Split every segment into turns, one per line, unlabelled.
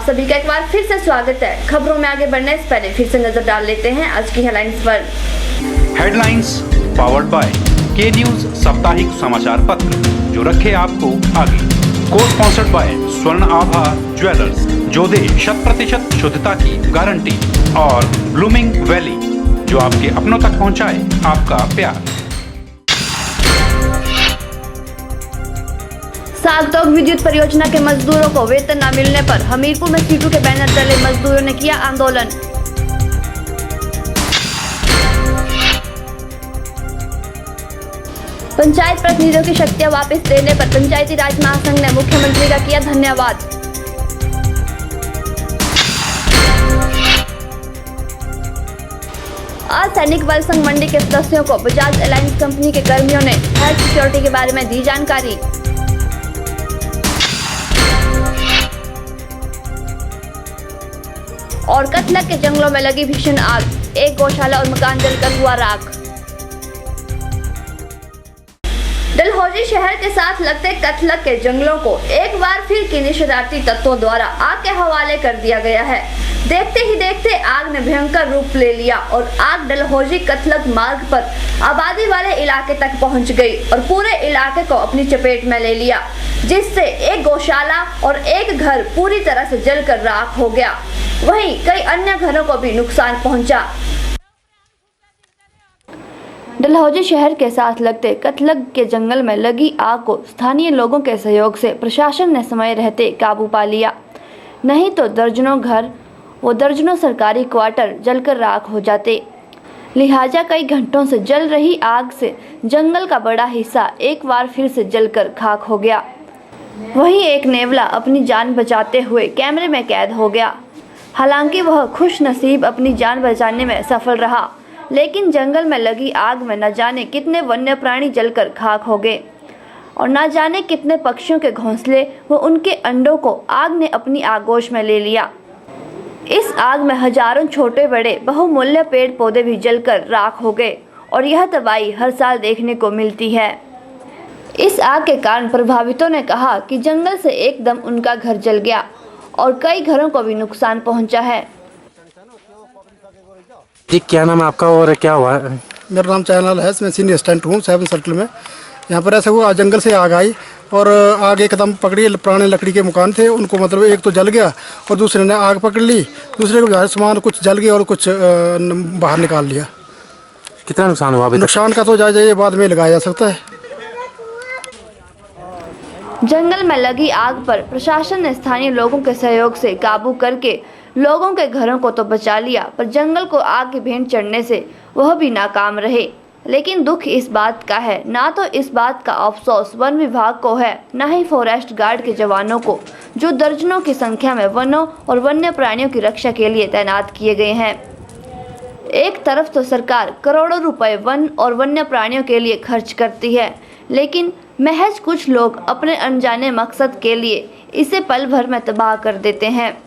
सभी का एक बार फिर से स्वागत है। खबरों में आगे बढ़ने से पहले फिर से नजर डाल लेते हैं आज की हेडलाइंस पर।
हेडलाइंस पावर्ड बाय के न्यूज साप्ताहिक समाचार पत्र, जो रखे आपको आगे। को स्पॉन्सर्ड बाय स्वर्ण आभा ज्वेलर्स, जो दे 100% शुद्धता की गारंटी, और ब्लूमिंग वैली, जो आपके अपनों तक पहुंचाए आपका प्यार।
सागटोक विद्युत परियोजना के मजदूरों को वेतन न मिलने पर हमीरपुर में सीटू के बैनर तले मजदूरों ने किया आंदोलन। पंचायत प्रतिनिधियों की शक्तियां वापस देने पर पंचायती राज महासंघ ने मुख्यमंत्री का किया धन्यवाद। आज सैनिक बल संघ मंडी के सदस्यों को बजाज अलायंस कंपनी के कर्मियों ने हेल्थ सिक्योरिटी के बारे में दी जानकारी। और कथलक के जंगलों में लगी भीषण आग, एक गौशाला और मकान जलकर हुआ राख। डलहौजी शहर के साथ लगते कथलक के जंगलों को एक बार फिर किन्हीं शरारती तत्वों द्वारा आग के हवाले कर दिया गया है। देखते ही देखते आग ने भयंकर रूप ले लिया और आग डलहौजी कथलक मार्ग पर आबादी वाले इलाके तक पहुंच गई और पूरे इलाके को अपनी चपेट में ले लिया, जिससे एक गौशाला और एक घर पूरी तरह से जलकर राख हो गया। वहीं कई अन्य घरों को भी नुकसान पहुंचा। डलहौजी शहर के साथ लगते कथलक के जंगल में लगी आग को स्थानीय लोगों के सहयोग से प्रशासन ने समय रहते काबू पा लिया, नहीं तो दर्जनों घर व दर्जनों सरकारी क्वार्टर जलकर राख हो जाते। लिहाजा कई घंटों से जल रही आग से जंगल का बड़ा हिस्सा एक बार फिर से जलकर खाक हो गया। वहीं एक नेवला अपनी जान बचाते हुए कैमरे में कैद हो गया। हालांकि वह खुश नसीब अपनी जान बचाने में सफल रहा, लेकिन जंगल में लगी आग में न जाने कितने वन्य प्राणी जलकर खाक हो गए और न जाने कितने पक्षियों के घोंसले व उनके अंडों को आग ने अपनी आगोश में ले लिया। इस आग में हजारों छोटे बड़े बहुमूल्य पेड़ पौधे भी जलकर राख हो गए और यह तबाही हर साल देखने को मिलती है। इस आग के कारण प्रभावितों ने कहा कि जंगल से एकदम उनका घर जल गया और कई घरों को भी नुकसान पहुंचा है।
जी, क्या नाम है आपका और क्या हुआ है?
मेरा नाम चैनल है, मैं सीनियर असिस्टेंट हूँ 7 सर्कल में। यहाँ पर ऐसा हुआ, जंगल से आग आई और आग एकदम पकड़ी। पुराने लकड़ी के मकान थे, उनको मतलब एक तो जल गया और दूसरे ने आग पकड़ ली, दूसरे को सामान कुछ जल गया और कुछ बाहर निकाल लिया।
कितना नुकसान हुआ अभी तक?
नुकसान का तो जाए बाद में लगाया जा सकता है।
जंगल में लगी आग पर प्रशासन ने स्थानीय लोगों के सहयोग से काबू करके लोगों के घरों को तो बचा लिया, पर जंगल को आग की भेंट चढ़ने से वह भी नाकाम रहे। लेकिन दुख इस बात का है, ना तो इस बात का अफसोस वन विभाग को है, न ही फॉरेस्ट गार्ड के जवानों को, जो दर्जनों की संख्या में वनों और वन्य प्राणियों की रक्षा के लिए तैनात किए गए हैं। एक तरफ तो सरकार करोड़ों रुपए वन और वन्य प्राणियों के लिए खर्च करती है, लेकिन महज कुछ लोग अपने अनजाने मकसद के लिए इसे पल भर में तबाह कर देते हैं।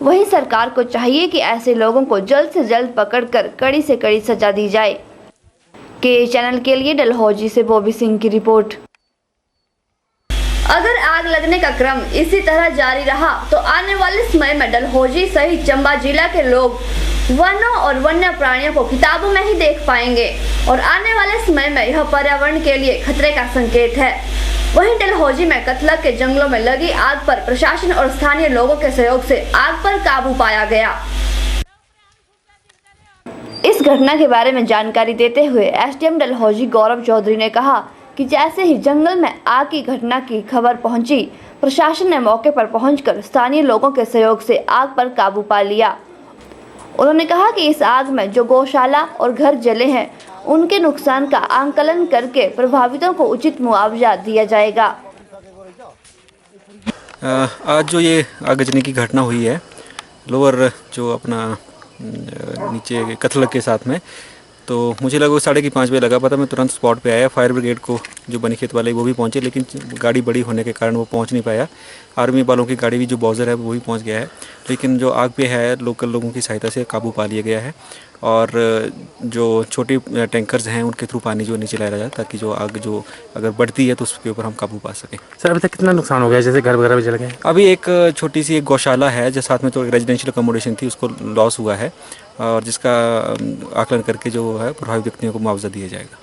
वहीं सरकार को चाहिए कि ऐसे लोगों को जल्द से जल्द पकड़कर कड़ी से कड़ी सजा दी जाए। के चैनल के लिए डलहौजी से बॉबी सिंह की रिपोर्ट। अगर आग लगने का क्रम इसी तरह जारी रहा तो आने वाले समय में डलहौजी सहित चंबा जिला के लोग वनों और वन्य प्राणियों को किताबों में ही देख पाएंगे और आने वाले समय में यह पर्यावरण के लिए खतरे का संकेत है। वहीं डलहौजी में कथलक के जंगलों में लगी आग पर प्रशासन और स्थानीय लोगों के सहयोग से आग पर काबू पाया गया। इस घटना के बारे में जानकारी देते हुए एसडीएम डलहौजी गौरव चौधरी ने कहा कि जैसे ही जंगल में आग की घटना की खबर पहुंची, प्रशासन ने मौके पर पहुंचकर स्थानीय लोगों के सहयोग से आग पर काबू पा लिया। उन्होंने कहा कि इस आग में जो गौशाला और घर जले हैं, उनके नुकसान का आंकलन करके प्रभावितों को उचित मुआवजा दिया जाएगा।
आज जो ये आगजनी की घटना हुई है लोअर जो अपना नीचे कथलक के साथ में, तो मुझे लगा 5:30 बजे लगा पता, मैं तुरंत स्पॉट पे आया। फायर ब्रिगेड को जो बनी खेत वाले वो भी पहुंचे, लेकिन गाड़ी बड़ी होने के कारण वो पहुंच नहीं पाया। आर्मी वालों की गाड़ी भी जो बॉजर है वो भी पहुंच गया है, लेकिन जो आग पे है लोकल लोगों की सहायता से काबू पा लिया गया है। और जो छोटे टैंकर्स हैं उनके थ्रू पानी जो नीचे लाया जाए ताकि जो आग जो अगर बढ़ती है तो उसके ऊपर हम काबू पा सकें।
सर अभी तक कितना नुकसान हो गया, जैसे घर वगैरह भी जल गए?
अभी एक छोटी सी एक गौशाला है जो साथ में तो एक रेजिडेंशियल अकोमोडेशन थी, उसको लॉस हुआ है और जिसका आकलन करके जो है प्रभावित व्यक्तियों को मुआवजा दिया जाएगा।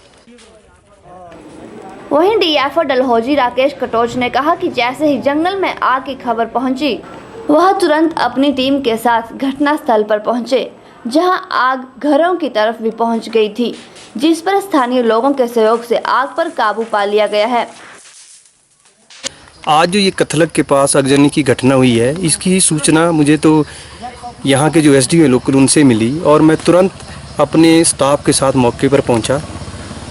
वहीं डीएफओ डलहौजी राकेश कटोच ने कहा कि जैसे ही जंगल में आग की खबर पहुंची, वह तुरंत अपनी टीम के साथ घटनास्थल पर पहुंचे, जहां आग घरों की तरफ भी पहुंच गई थी, जिस पर स्थानीय लोगों के सहयोग से आग पर काबू पा लिया गया है।
आज जो ये कथलक के पास आगजनी की घटना हुई है, इसकी सूचना मुझे तो यहाँ के जो एसडीओ लोकल उनसे मिली और मैं तुरंत अपने स्टाफ के साथ मौके पर पहुँचा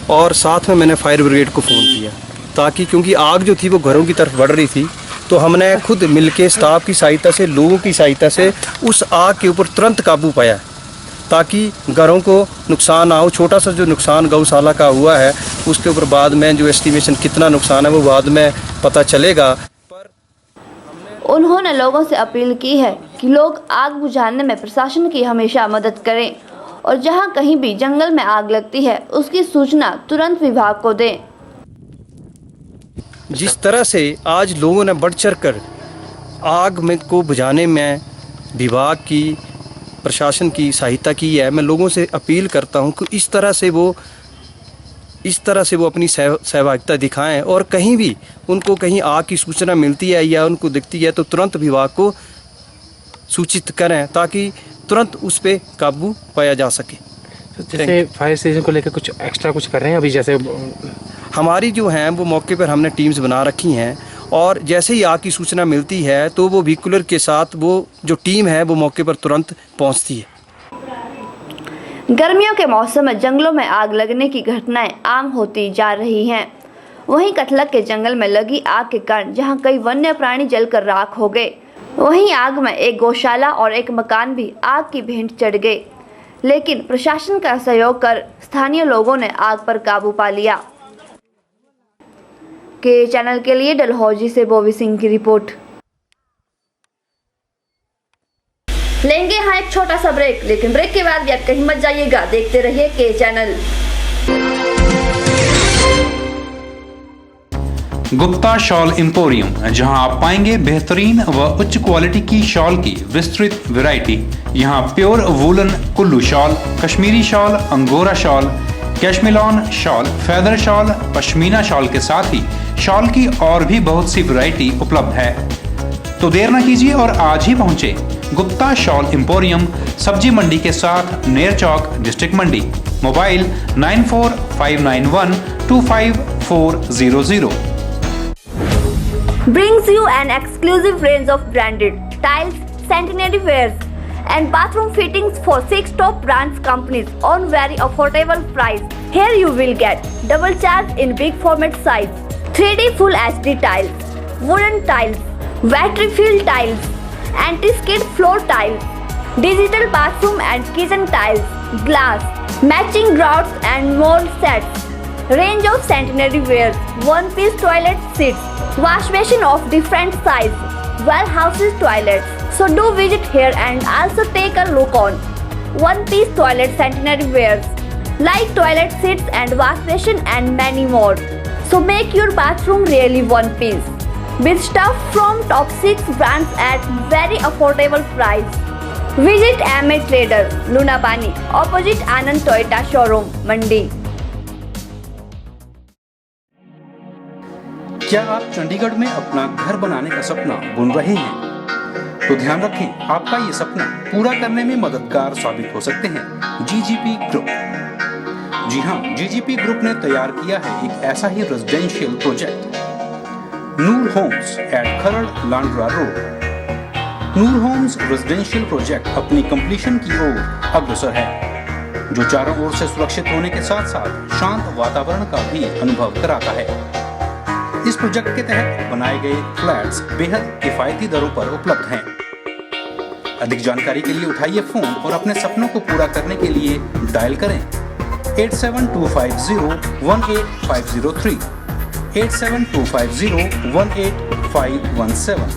और साथ में मैंने फायर ब्रिगेड को फ़ोन किया ताकि, क्योंकि आग जो थी वो घरों की तरफ बढ़ रही थी, तो हमने खुद मिलके स्टाफ की सहायता से, लोगों की सहायता से उस आग के ऊपर तुरंत काबू पाया ताकि घरों को नुकसान ना हो। छोटा सा जो नुकसान गौशाला का हुआ है उसके ऊपर बाद में जो एस्टिमेशन कितना नुकसान है वो बाद में पता चलेगा।
उन्होंने लोगों से अपील की है कि लोग आग बुझाने में प्रशासन की हमेशा मदद करें और जहां कहीं भी जंगल में आग लगती है उसकी सूचना तुरंत विभाग को दें।
जिस तरह से आज लोगों ने बढ़ चढ़ कर आग में को बुझाने में विभाग की, प्रशासन की सहायता की है, मैं लोगों से अपील करता हूं कि इस तरह से वो अपनी सहभागिता दिखाएं और कहीं भी उनको कहीं आग की सूचना मिलती है या उनको दिखती है तो तुरंत विभाग को सूचित करें ताकि तुरंत उस पर काबू पाया जा सके।
जैसे फायर स्टेशन को लेकर कुछ एक्स्ट्रा कुछ कर रहे हैं अभी? जैसे
हमारी जो हैं वो मौके पर हमने टीम्स बना रखी हैं और जैसे ही आग की सूचना मिलती है तो वो व्हीकुलर के साथ वो जो टीम है वो मौके पर तुरंत पहुंचती है।
गर्मियों के मौसम में जंगलों में आग लगने की घटनाएं आम होती जा रही हैं। वहीं कथलक के जंगल में लगी आग के कारण जहां कई वन्य प्राणी जलकर राख हो गए, वहीं आग में एक गौशाला और एक मकान भी आग की भेंट चढ़ गए, लेकिन प्रशासन का सहयोग कर स्थानीय लोगों ने आग पर काबू पा लिया। के चैनल के लिए डलहौजी से बोवी सिंह की रिपोर्ट। लेंगे यहाँ एक छोटा सा ब्रेक, लेकिन ब्रेक के बाद भी आप कहीं मत जाइएगा, देखते रहिए के चैनल।
गुप्ता शॉल एम्पोरियम, जहां आप पाएंगे बेहतरीन व उच्च क्वालिटी की शॉल की विस्तृत वैरायटी। यहां pure woollen Kullu shawl, Kashmiri shawl, Angora shawl, Cashmilon shawl, feather shawl, pashmina shawl के साथ ही शॉल की और भी बहुत सी वैरायटी उपलब्ध है। तो देर न कीजिए और आज ही पहुंचे गुप्ता शॉल एम्पोरियम, सब्जी मंडी के साथ Ner Chowk, district Mandi. Mobile 9451254400।
Brings you an exclusive range of branded tiles, sanitary wares and bathroom fittings for 6 top brands companies on very affordable price. Here you will get double charge in big format size, 3D full HD tiles, wooden tiles, battery filled tiles, anti-skid floor tiles, digital bathroom and kitchen tiles, glass, matching grouts and mold sets, range of sanitary wares, one-piece toilet seats, wash basin of different size, well houses toilets. So do visit here and also take a look on one-piece toilet sanitary wares like toilet seats and wash basin and many more. So make your bathroom really one piece with stuff from top 6 brands at very affordable price. Visit MA Trader, Lunapani, opposite Anand Toyota showroom, Mandi.
क्या आप चंडीगढ़ में अपना घर बनाने का सपना बुन रहे हैं? तो ध्यान रखें, आपका ये सपना पूरा करने में मददगार साबित हो सकते हैं जीजीपी ग्रुप। जी हाँ, जीजीपी ग्रुप ने तैयार किया है एक ऐसा ही रेजिडेंशियल प्रोजेक्ट, नूर होम्स एट खरड़ लांड्रा रोड। नूर होम्स रेजिडेंशियल प्रोजेक्ट अपनी कंप्लीशन की ओर अग्रसर है, जो चारों ओर से सुरक्षित होने के साथ साथ शांत वातावरण का भी अनुभव कराता है। इस प्रोजेक्ट के तहत बनाए गए फ्लैट्स बेहद किफायती दरों पर उपलब्ध हैं। अधिक जानकारी के लिए उठाइए फोन और अपने सपनों को पूरा करने के लिए डायल करें 8725018503, 8725018517,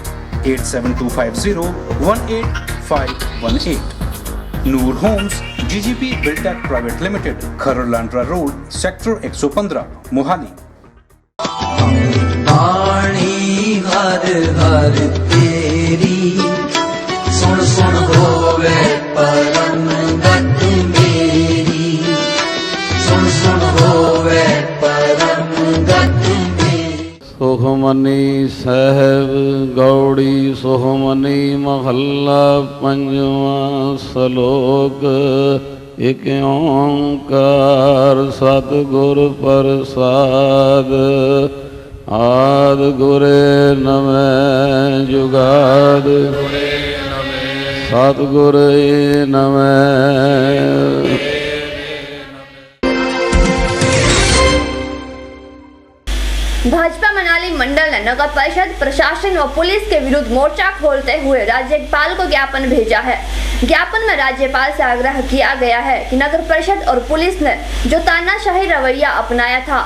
8725018518। Noor homes, GGP Biltech private limited, Kharar Landran road, sector 115, Mohali.
बाणी हर हर तेरी सुन सुन होवे परम गत मेरी, सुन सुन होवे परम गत मेरी।
सुखमनी साहब गौड़ी सुखमनी महल्ला पंजवा श्लोक। एक ओंकार सतगुर प्रसाद, आद गुरे नमः जुगाद, सतगुरे नमः।
भाजपा मनाली मंडल ने नगर परिषद प्रशासन व पुलिस के विरुद्ध मोर्चा खोलते हुए राज्यपाल को ज्ञापन भेजा है। ज्ञापन में राज्यपाल से आग्रह किया गया है कि नगर परिषद और पुलिस ने जो तानाशाही रवैया अपनाया था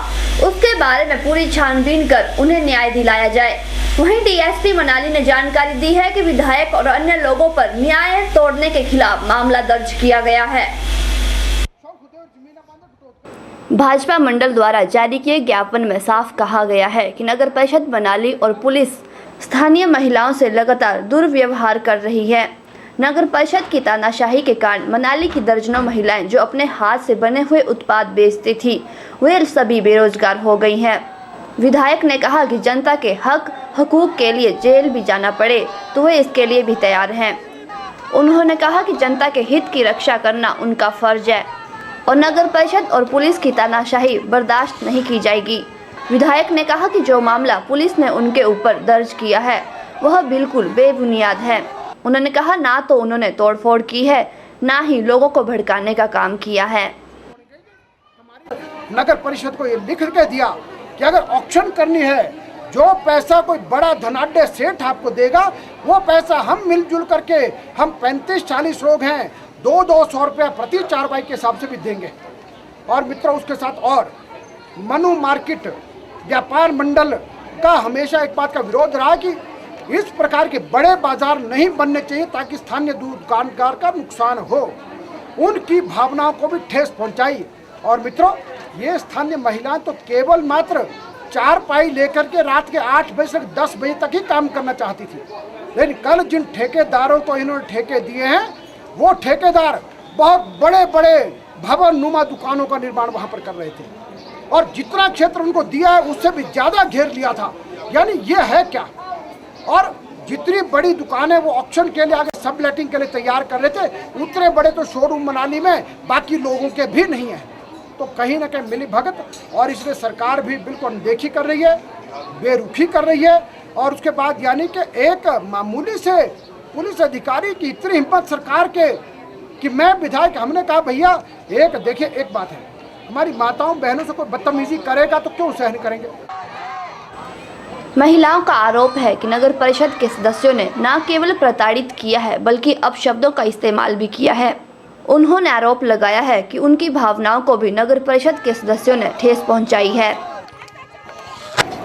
उसके बारे में पूरी छानबीन कर उन्हें न्याय दिलाया जाए। वहीं डीएसपी मनाली ने जानकारी दी है कि विधायक और अन्य लोगों पर न्याय तोड़ने के खिलाफ मामला दर्ज किया गया है। भाजपा मंडल द्वारा जारी किए ज्ञापन में साफ कहा गया है कि नगर परिषद मनाली और पुलिस स्थानीय महिलाओं से लगातार दुर्व्यवहार कर रही है। नगर परिषद की तानाशाही के कारण मनाली की दर्जनों महिलाएं जो अपने हाथ से बने हुए उत्पाद बेचती थी वे सभी बेरोजगार हो गई हैं। विधायक ने कहा कि जनता के हक हकूक के लिए जेल भी जाना पड़े तो वे इसके लिए भी तैयार हैं। उन्होंने कहा कि जनता के हित की रक्षा करना उनका फर्ज है और नगर परिषद और पुलिस की तानाशाही बर्दाश्त नहीं की जाएगी। विधायक ने कहा कि जो मामला पुलिस ने उनके ऊपर दर्ज किया है वह बिल्कुल बेबुनियाद है। उन्होंने कहा ना तो उन्होंने तोड़फोड़ की है ना ही लोगों को भड़काने का काम किया है।
नगर परिषद को ये लिख के दिया कि अगर ऑक्शन करनी है, जो पैसा कोई बड़ा धनाढ्य सेठ आपको देगा वो पैसा हम मिलजुल करके, हम 35-40 लोग हैं, 200 रुपया प्रति चारपाई के हिसाब से भी देंगे। और मित्रों उसके साथ और मनु मार्केट व्यापार मंडल का हमेशा एक बात का विरोध रहा कि इस प्रकार के बड़े बाजार नहीं बनने चाहिए ताकि स्थानीय दुकानदार का नुकसान हो। उनकी भावनाओं को भी ठेस पहुंचाई। और मित्रों ये स्थानीय महिलाएं तो केवल मात्र चारपाई लेकर के रात के 8 बजे से 10 बजे तक ही काम करना चाहती थी, लेकिन कल जिन ठेकेदारों को इन्होंने ठेके दिए हैं वो ठेकेदार बहुत बड़े बड़े भवन नुमा दुकानों का निर्माण वहां पर कर रहे थे और जितना क्षेत्र उनको दिया है उससे भी ज्यादा घेर लिया था। यानी ये है क्या? और जितनी बड़ी दुकानें वो ऑक्शन के लिए आगे सब लेटिंग के लिए तैयार कर रहे थे, उतने बड़े तो शोरूम मनाली में बाकी लोगों के भी नहीं है। तो कहीं ना कहीं मिली भगत और इसलिए सरकार भी बिल्कुल अनदेखी कर रही है, बेरुखी कर रही है। और उसके बाद यानी कि एक मामूली से पुलिस अधिकारी की इतनी हिम्मत सरकार के कि मैं विधायक, हमने कहा भैया एक देखिए एक बात है, हमारी माताओं बहनों से कोई बदतमीजी करेगा तो क्यों सहन करेंगे।
महिलाओं का आरोप है कि नगर परिषद के सदस्यों ने न केवल प्रताड़ित किया है बल्कि अपशब्दों का इस्तेमाल भी किया है। उन्होंने आरोप लगाया है कि उनकी भावनाओं को भी नगर परिषद के सदस्यों ने ठेस पहुंचाई है।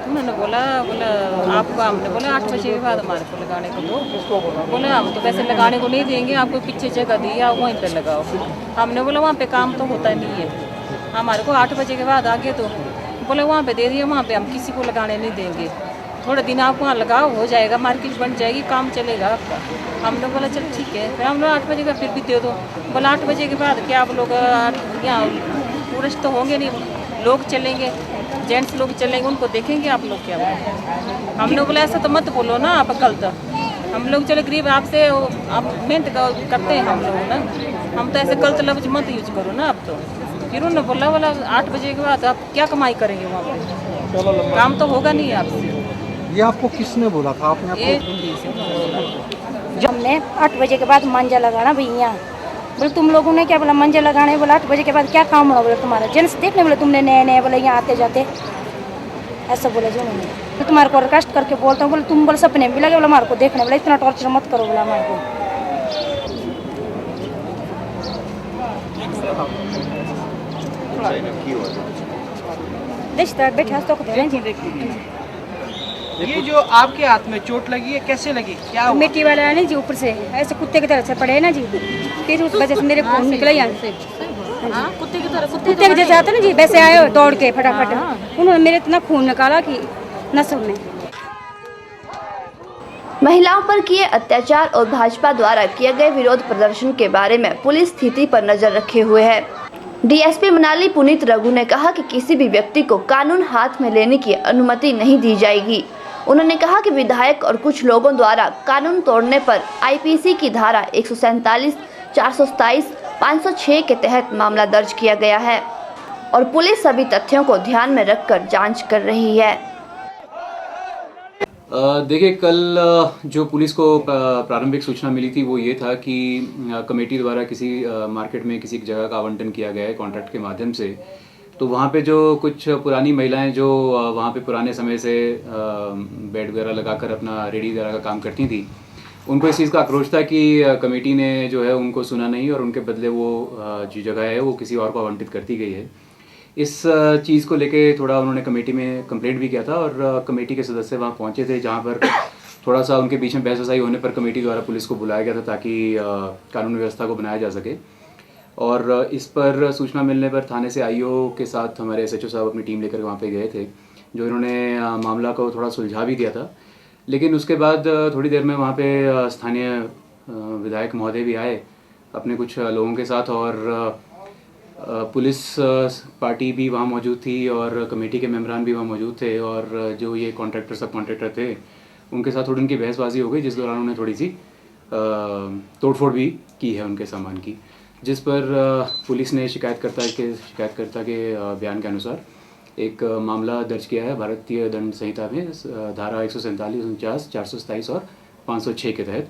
उन्होंने बोला आपको, हमने बोला 8 बजे के बाद हमारे को लगाने को दो। बोले हम तो पैसे लगाने को नहीं देंगे, आपको पीछे जगह दी आप वहीं पे लगाओ। हमने बोला वहाँ पे काम तो होता नहीं है, हमारे को 8 बजे के बाद आगे तो बोले वहाँ पे दे दिए, वहाँ पे हम किसी को लगाने नहीं देंगे, थोड़े दिन आप वहाँ लगाओ हो जाएगा, मार्केट बन जाएगी, काम चलेगा आपका। हमने बोला चल ठीक है। फिर हम लोग 8 बजे का फिर भी दे दो। बोला 8 बजे के बाद क्या आप लोग यहाँ टूरिस्ट तो होंगे नहीं, लोग चलेंगे, जेंट्स लोग चलेंगे, उनको देखेंगे आप लोग क्या। हमने बोला ऐसा तो मत बोलो ना आप, कल तो हम लोग चले गरीब आपसे आप मेहनत करते हैं हम लोग ना, हम तो ऐसे गलत लफ्ज मत यूज करो ना आप तो। फिर उन्होंने बोला 8 बजे के बाद आप क्या कमाई करेंगे वहाँ पे, काम तो होगा नहीं आपसे।
ये आपको किसने बोला था? आपने
जो हमने 8 बजे के बाद मांझा लगाना भैया, बोले तुम लोगों ने क्या बोला मांझा लगाने, बोला 8 बजे के बाद क्या काम होगा, बोले तुम्हारा जेंट्स देखने, बोले तुमने नए नए बोले यहाँ आते जाते, ऐसा बोला जो उन्होंने। तो तुम्हारे को रिक्वेस्ट करके बोलता हूँ, बोले तुम बोले सपने में भी लगे, बोला हमारे को देखने, बोला इतना टॉर्चर मत करो, बोला हमारे को। रिश्ता बैठा तो
ये जो आपके हाथ में चोट लगी है कैसे लगी, क्या हुआ?
मिट्टी वाला है ना जी, ऊपर से ऐसे कुत्ते की तरह से पड़े ना जी, फिर उस वजह से मेरे खून निकला यहाँ से। कुत्ते के जैसे आते ना जी, वैसे आए दौड़ के फटाफट, उन्होंने मेरे इतना खून निकाला कि नसों में।
महिलाओं पर किए अत्याचार और भाजपा द्वारा किए गए विरोध प्रदर्शन के बारे में पुलिस स्थिति पर नजर रखे हुए है। डीएसपी मनाली पुनीत रघु ने कहा कि किसी भी व्यक्ति को कानून हाथ में लेने की अनुमति नहीं दी जाएगी। उन्होंने कहा कि विधायक और कुछ लोगों द्वारा कानून तोड़ने पर आईपीसी की धारा 147, 427, 506 के तहत मामला दर्ज किया गया है और पुलिस सभी तथ्यों को ध्यान में रखकर जांच कर रही है।
देखिए, कल जो पुलिस को प्रारंभिक सूचना मिली थी वो ये था कि कमेटी द्वारा किसी मार्केट में किसी जगह का आवंटन किया गया है कॉन्ट्रैक्ट के माध्यम से। तो वहाँ पे जो कुछ पुरानी महिलाएं जो वहाँ पे पुराने समय से बेड वगैरह लगाकर अपना रेडी वगैरह का काम करती थी, उनको इस चीज़ का आक्रोश था कि कमेटी ने जो है उनको सुना नहीं और उनके बदले वो जो जगह है वो किसी और को आवंटित करती गई है। इस चीज़ को लेके थोड़ा उन्होंने कमेटी में कंप्लेंट भी किया था और कमेटी के सदस्य वहाँ पहुँचे थे, जहाँ पर थोड़ा सा उनके बीच में बहस वसाई होने पर कमेटी द्वारा पुलिस को बुलाया गया था ताकि कानून व्यवस्था को बनाया जा सके। और इस पर सूचना मिलने पर थाने से आईओ के साथ हमारे एसएचओ साहब अपनी टीम लेकर वहाँ पे गए थे, जो इन्होंने मामला को थोड़ा सुलझा भी दिया था। लेकिन उसके बाद थोड़ी देर में वहाँ पे स्थानीय विधायक महोदय भी आए अपने कुछ लोगों के साथ और पुलिस पार्टी भी वहाँ मौजूद थी और कमेटी के मेंबरान भी वहाँ मौजूद थे और जो ये कॉन्ट्रैक्टर सब कॉन्ट्रैक्टर थे उनके साथ थोड़ी उनकी बहसबाजी हो गई, जिस दौरान उन्हें थोड़ी सी तोड़फोड़ भी की है उनके सामान की, जिस पर पुलिस ने शिकायतकर्ता के बयान के अनुसार एक मामला दर्ज किया है भारतीय दंड संहिता में धारा 147, 49, 427 और 506 के तहत,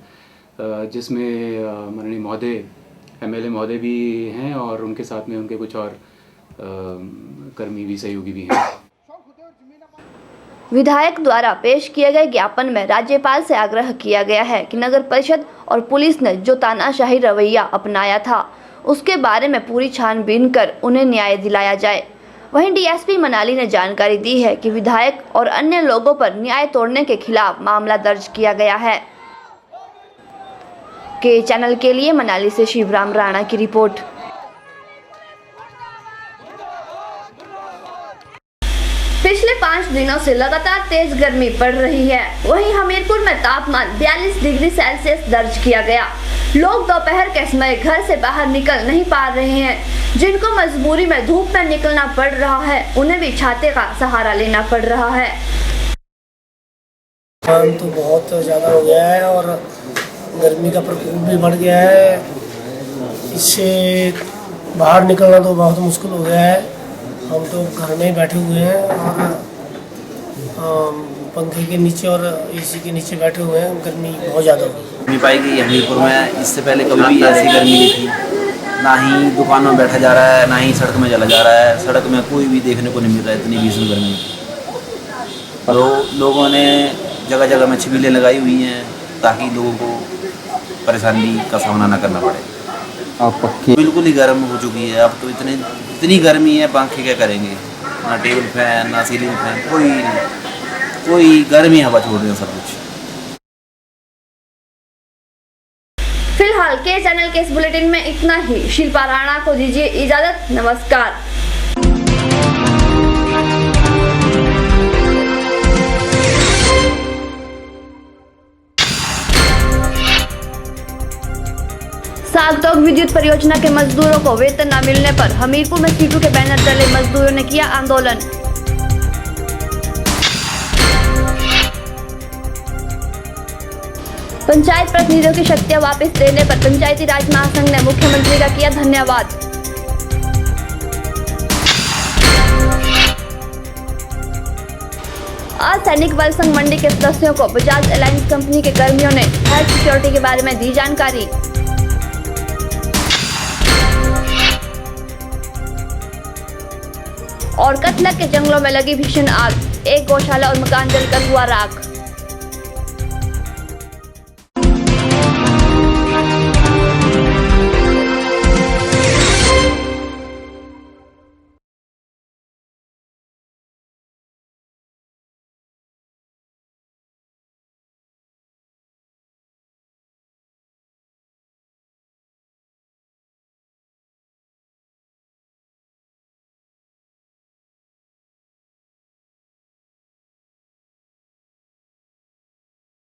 जिसमें माननीय महोदय एमएलए महोदय भी हैं और उनके साथ में उनके कुछ और कर्मी भी सहयोगी भी हैं।
विधायक द्वारा पेश किए गए ज्ञापन में राज्यपाल से आग्रह किया गया है कि नगर परिषद और पुलिस ने जो तानाशाही रवैया अपनाया था उसके बारे में पूरी छानबीन कर उन्हें न्याय दिलाया जाए। वहीं डीएसपी मनाली ने जानकारी दी है कि विधायक और अन्य लोगों पर न्याय तोड़ने के खिलाफ मामला दर्ज किया गया है। के चैनल के लिए मनाली से शिवराम राणा की रिपोर्ट। पिछले 5 दिनों से लगातार तेज गर्मी पड़ रही है। वहीं हमीरपुर में तापमान 42 डिग्री सेल्सियस दर्ज किया गया। लोग दोपहर के समय घर से बाहर निकल नहीं पा रहे हैं। जिनको मजबूरी में धूप में निकलना पड़ रहा है उन्हें भी छाते का सहारा लेना पड़ रहा है।
तापमान तो बहुत ज़्यादा हो गया है और गर्मी का प्रकोप भी बढ़ गया है। इससे बाहर निकलना तो बहुत मुश्किल हो गया है। हम तो घर में ही बैठे हुए हैं और पंखे के नीचे और एसी के नीचे बैठे हुए हैं। गर्मी बहुत ज़्यादा हो गई।
गर्मी पाई गई हमीरपुर में। इससे पहले कभी भी ऐसी गर्मी नहीं थी। ना ही दुकानों में बैठा जा रहा है, ना ही सड़क में चला जा रहा है। सड़क में कोई भी देखने को नहीं मिल रहा है, इतनी भीषण गर्मी। लोगों ने जगह जगह में छबीलें लगाई हुई हैं ताकि लोगों को परेशानी का सामना न करना पड़े।
अब पक्की
बिल्कुल ही गर्म हो चुकी है। अब तो इतनी गर्मी है, पंखे क्या करेंगे, ना टेबल फैन ना सीलिंग फैन, कोई गर्मी हवा छोड़ रहे हैं सब कुछ।
फिलहाल के चैनल के इस बुलेटिन में इतना ही। शिल्पा राणा को दीजिए इजाजत। नमस्कार। सागतोक विद्युत परियोजना के मजदूरों को वेतन न मिलने पर हमीरपुर में सीटू के बैनर तले मजदूरों ने किया आंदोलन। पंचायत प्रतिनिधियों की शक्तियां वापस देने पर पंचायती राज महासंघ ने मुख्यमंत्री का किया धन्यवाद। आज सैनिक बल संघ मंडी के सदस्यों को बजाज अलायंस कंपनी के कर्मियों ने हेल्थ सिक्योरिटी के बारे में दी जानकारी। और कतलक के जंगलों में लगी भीषण आग, एक गौशाला और मकान जलकर हुआ राख।